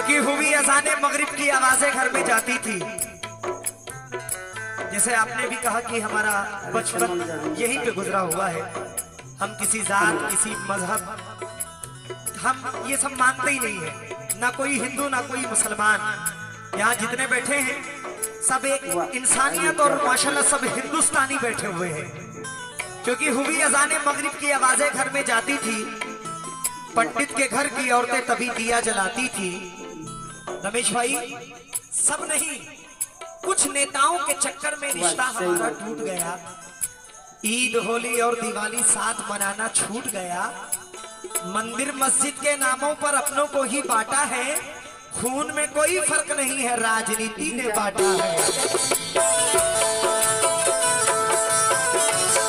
क्योंकि हुई अज़ाने मगरिब की आवाजें घर में जाती थी। जैसे आपने भी कहा कि हमारा बचपन यहीं पे गुजरा हुआ है। हम किसी जात, किसी मजहब, हम ये सब मानते ही नहीं है। ना कोई हिंदू ना कोई मुसलमान। यहाँ जितने बैठे हैं सब एक इंसानियत और माशाल्लाह सब हिंदुस्तानी बैठे हुए हैं। क्योंकि हुई अज़ाने मगरिब की आवाजें घर में जाती थी। पंडित के घर की औरतें तभी दिया जलाती थी। रमेश भाई, सब नहीं, कुछ नेताओं के चक्कर में रिश्ता हमारा टूट गया। ईद, होली और दिवाली साथ मनाना छूट गया। मंदिर मस्जिद के नामों पर अपनों को ही बांटा है। खून में कोई फर्क नहीं है, राजनीति ने बांटा है।